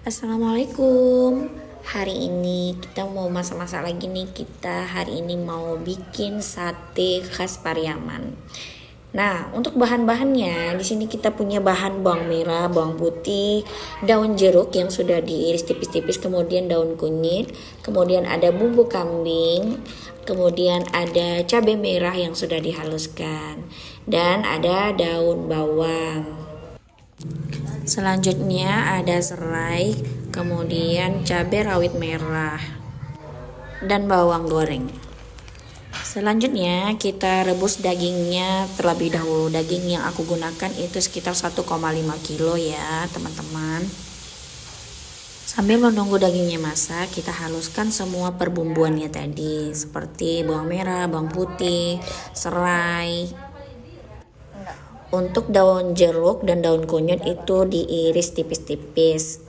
Assalamualaikum. Hari ini kita mau masak-masak lagi nih. Kita hari ini mau bikin sate khas Pariaman. Nah, untuk bahan-bahannya di sini kita punya bahan bawang merah, bawang putih, daun jeruk yang sudah diiris tipis-tipis, kemudian daun kunyit, kemudian ada bumbu kambing, kemudian ada cabai merah yang sudah dihaluskan, dan ada daun bawang. Selanjutnya ada serai, kemudian cabai rawit merah, dan bawang goreng. Selanjutnya kita rebus dagingnya terlebih dahulu. Daging yang aku gunakan itu sekitar 1,5 kilo ya teman-teman. Sambil menunggu dagingnya masak, kita haluskan semua perbumbuannya tadi, seperti bawang merah, bawang putih, serai. Untuk daun jeruk dan daun kunyit itu diiris tipis-tipis.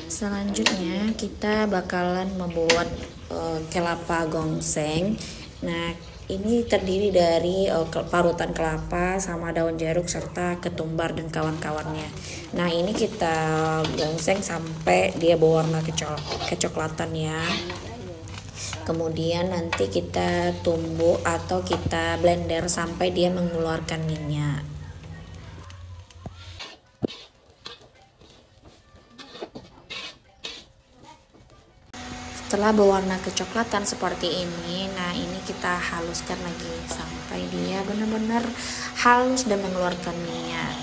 Selanjutnya kita bakalan membuat kelapa gongseng. Nah, ini terdiri dari parutan kelapa sama daun jeruk serta ketumbar dan kawan-kawannya. Nah, ini kita gongseng sampai dia berwarna kecoklatan ya. Kemudian nanti kita tumbuk atau kita blender sampai dia mengeluarkan minyak. Setelah berwarna kecoklatan seperti ini, nah ini kita haluskan lagi sampai dia benar-benar halus dan mengeluarkan minyak.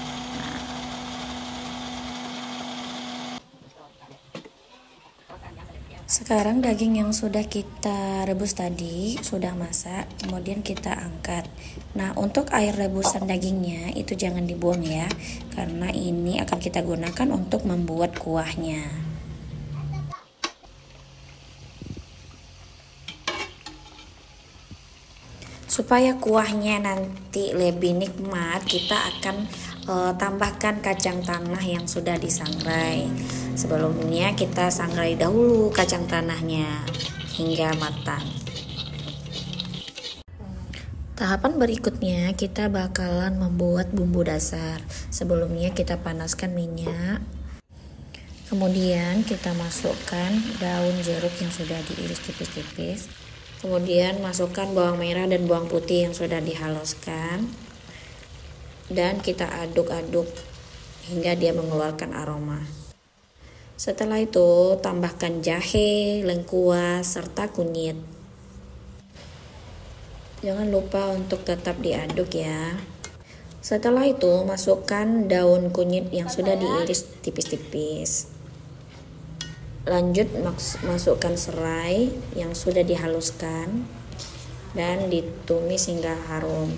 Sekarang daging yang sudah kita rebus tadi sudah masak, kemudian kita angkat. Nah, untuk air rebusan dagingnya itu jangan dibuang ya, karena ini akan kita gunakan untuk membuat kuahnya. Supaya kuahnya nanti lebih nikmat, kita akan tambahkan kacang tanah yang sudah disangrai. Sebelumnya kita sangrai dahulu kacang tanahnya hingga matang. Tahapan berikutnya kita bakalan membuat bumbu dasar. Sebelumnya kita panaskan minyak. Kemudian kita masukkan daun jeruk yang sudah diiris tipis-tipis. Kemudian masukkan bawang merah dan bawang putih yang sudah dihaluskan. Dan kita aduk-aduk hingga dia mengeluarkan aroma. Setelah itu tambahkan jahe, lengkuas, serta kunyit. Jangan lupa untuk tetap diaduk ya. Setelah itu masukkan daun kunyit yang sudah diiris tipis-tipis. Lanjut masukkan serai yang sudah dihaluskan dan ditumis hingga harum.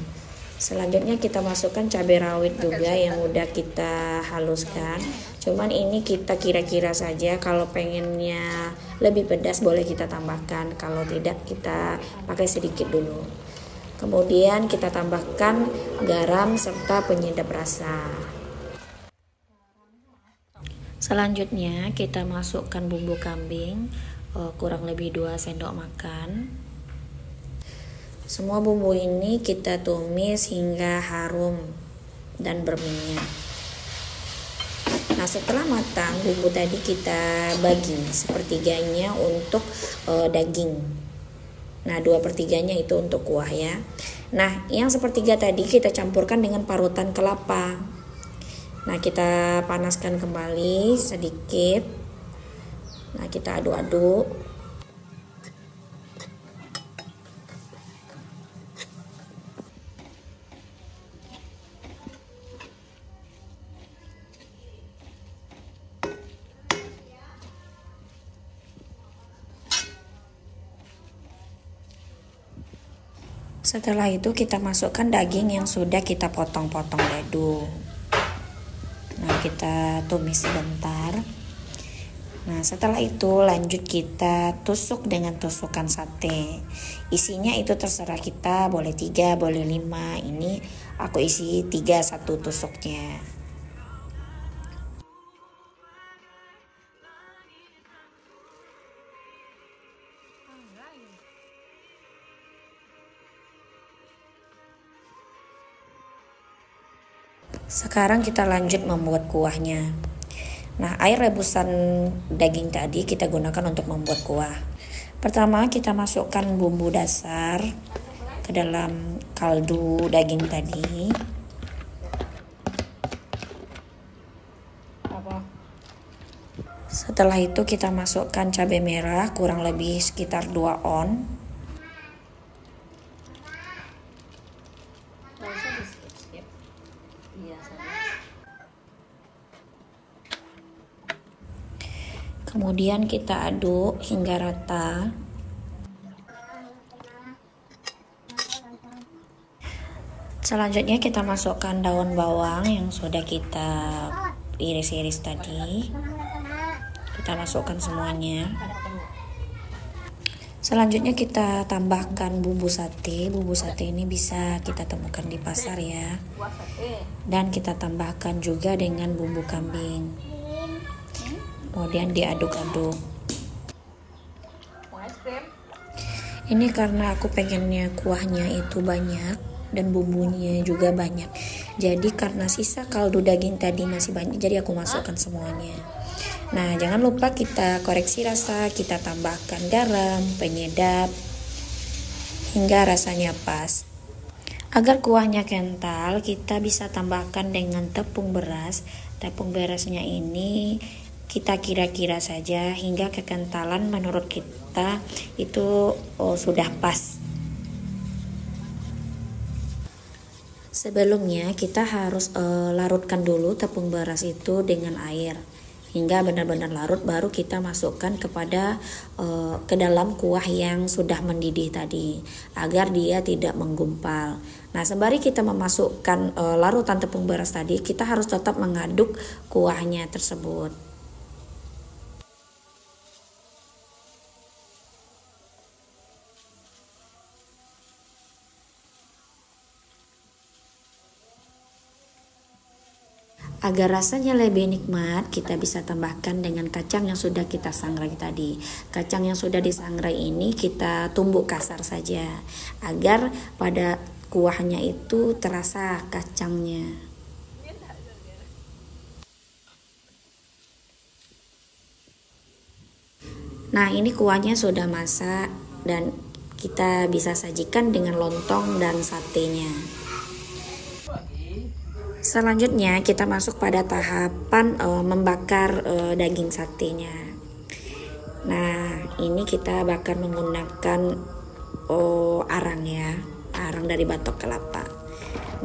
Selanjutnya kita masukkan cabai rawit juga yang udah kita haluskan. Cuman ini kita kira-kira saja, kalau pengennya lebih pedas boleh kita tambahkan, kalau tidak kita pakai sedikit dulu. Kemudian kita tambahkan garam serta penyedap rasa. Selanjutnya kita masukkan bumbu kambing kurang lebih 2 sendok makan. Semua bumbu ini kita tumis hingga harum dan berminyak. Nah, setelah matang bumbu tadi kita bagi sepertiganya untuk daging. Nah, 2/3-nya itu untuk kuah ya. Nah, yang sepertiga tadi kita campurkan dengan parutan kelapa. Nah, kita panaskan kembali sedikit. Nah, kita aduk-aduk. Setelah itu kita masukkan daging yang sudah kita potong-potong dadu. Nah, kita tumis sebentar. Nah, setelah itu lanjut kita tusuk dengan tusukan sate. Isinya itu terserah kita, boleh 3, boleh 5. Ini aku isi 3 satu tusuknya. Sekarang kita lanjut membuat kuahnya. Nah, air rebusan daging tadi kita gunakan untuk membuat kuah. Pertama, kita masukkan bumbu dasar ke dalam kaldu daging tadi. Setelah itu kita masukkan cabai merah kurang lebih sekitar 2 on. Kemudian kita aduk hingga rata. Selanjutnya kita masukkan daun bawang yang sudah kita iris-iris tadi. Kita masukkan semuanya. Selanjutnya kita tambahkan bumbu sate. Bumbu sate ini bisa kita temukan di pasar ya. Dan kita tambahkan juga dengan bumbu kambing. Kemudian diaduk-aduk. Ini karena aku pengennya kuahnya itu banyak dan bumbunya juga banyak. Jadi karena sisa kaldu daging tadi masih banyak, jadi aku masukkan semuanya. Nah, jangan lupa kita koreksi rasa, kita tambahkan garam, penyedap, hingga rasanya pas. Agar kuahnya kental, kita bisa tambahkan dengan tepung beras. Tepung berasnya ini kita kira-kira saja hingga kekentalan menurut kita itu sudah pas. Sebelumnya kita harus larutkan dulu tepung beras itu dengan air hingga benar-benar larut, baru kita masukkan ke dalam kuah yang sudah mendidih tadi agar dia tidak menggumpal. Nah, sembari kita memasukkan larutan tepung beras tadi, kita harus tetap mengaduk kuahnya tersebut. Agar rasanya lebih nikmat, kita bisa tambahkan dengan kacang yang sudah kita sangrai tadi. Kacang yang sudah disangrai ini kita tumbuk kasar saja, agar pada kuahnya itu terasa kacangnya. Nah, ini kuahnya sudah masak dan kita bisa sajikan dengan lontong dan satenya. Selanjutnya kita masuk pada tahapan membakar daging satenya. Nah, ini kita bakar menggunakan arang ya, arang dari batok kelapa.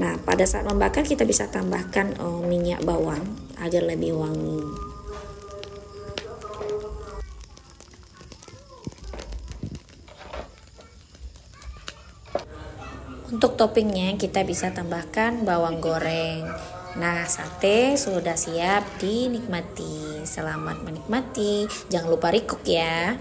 Nah, pada saat membakar kita bisa tambahkan minyak bawang agar lebih wangi. Untuk toppingnya kita bisa tambahkan bawang goreng. Nah, sate sudah siap dinikmati. Selamat menikmati. Jangan lupa recook ya.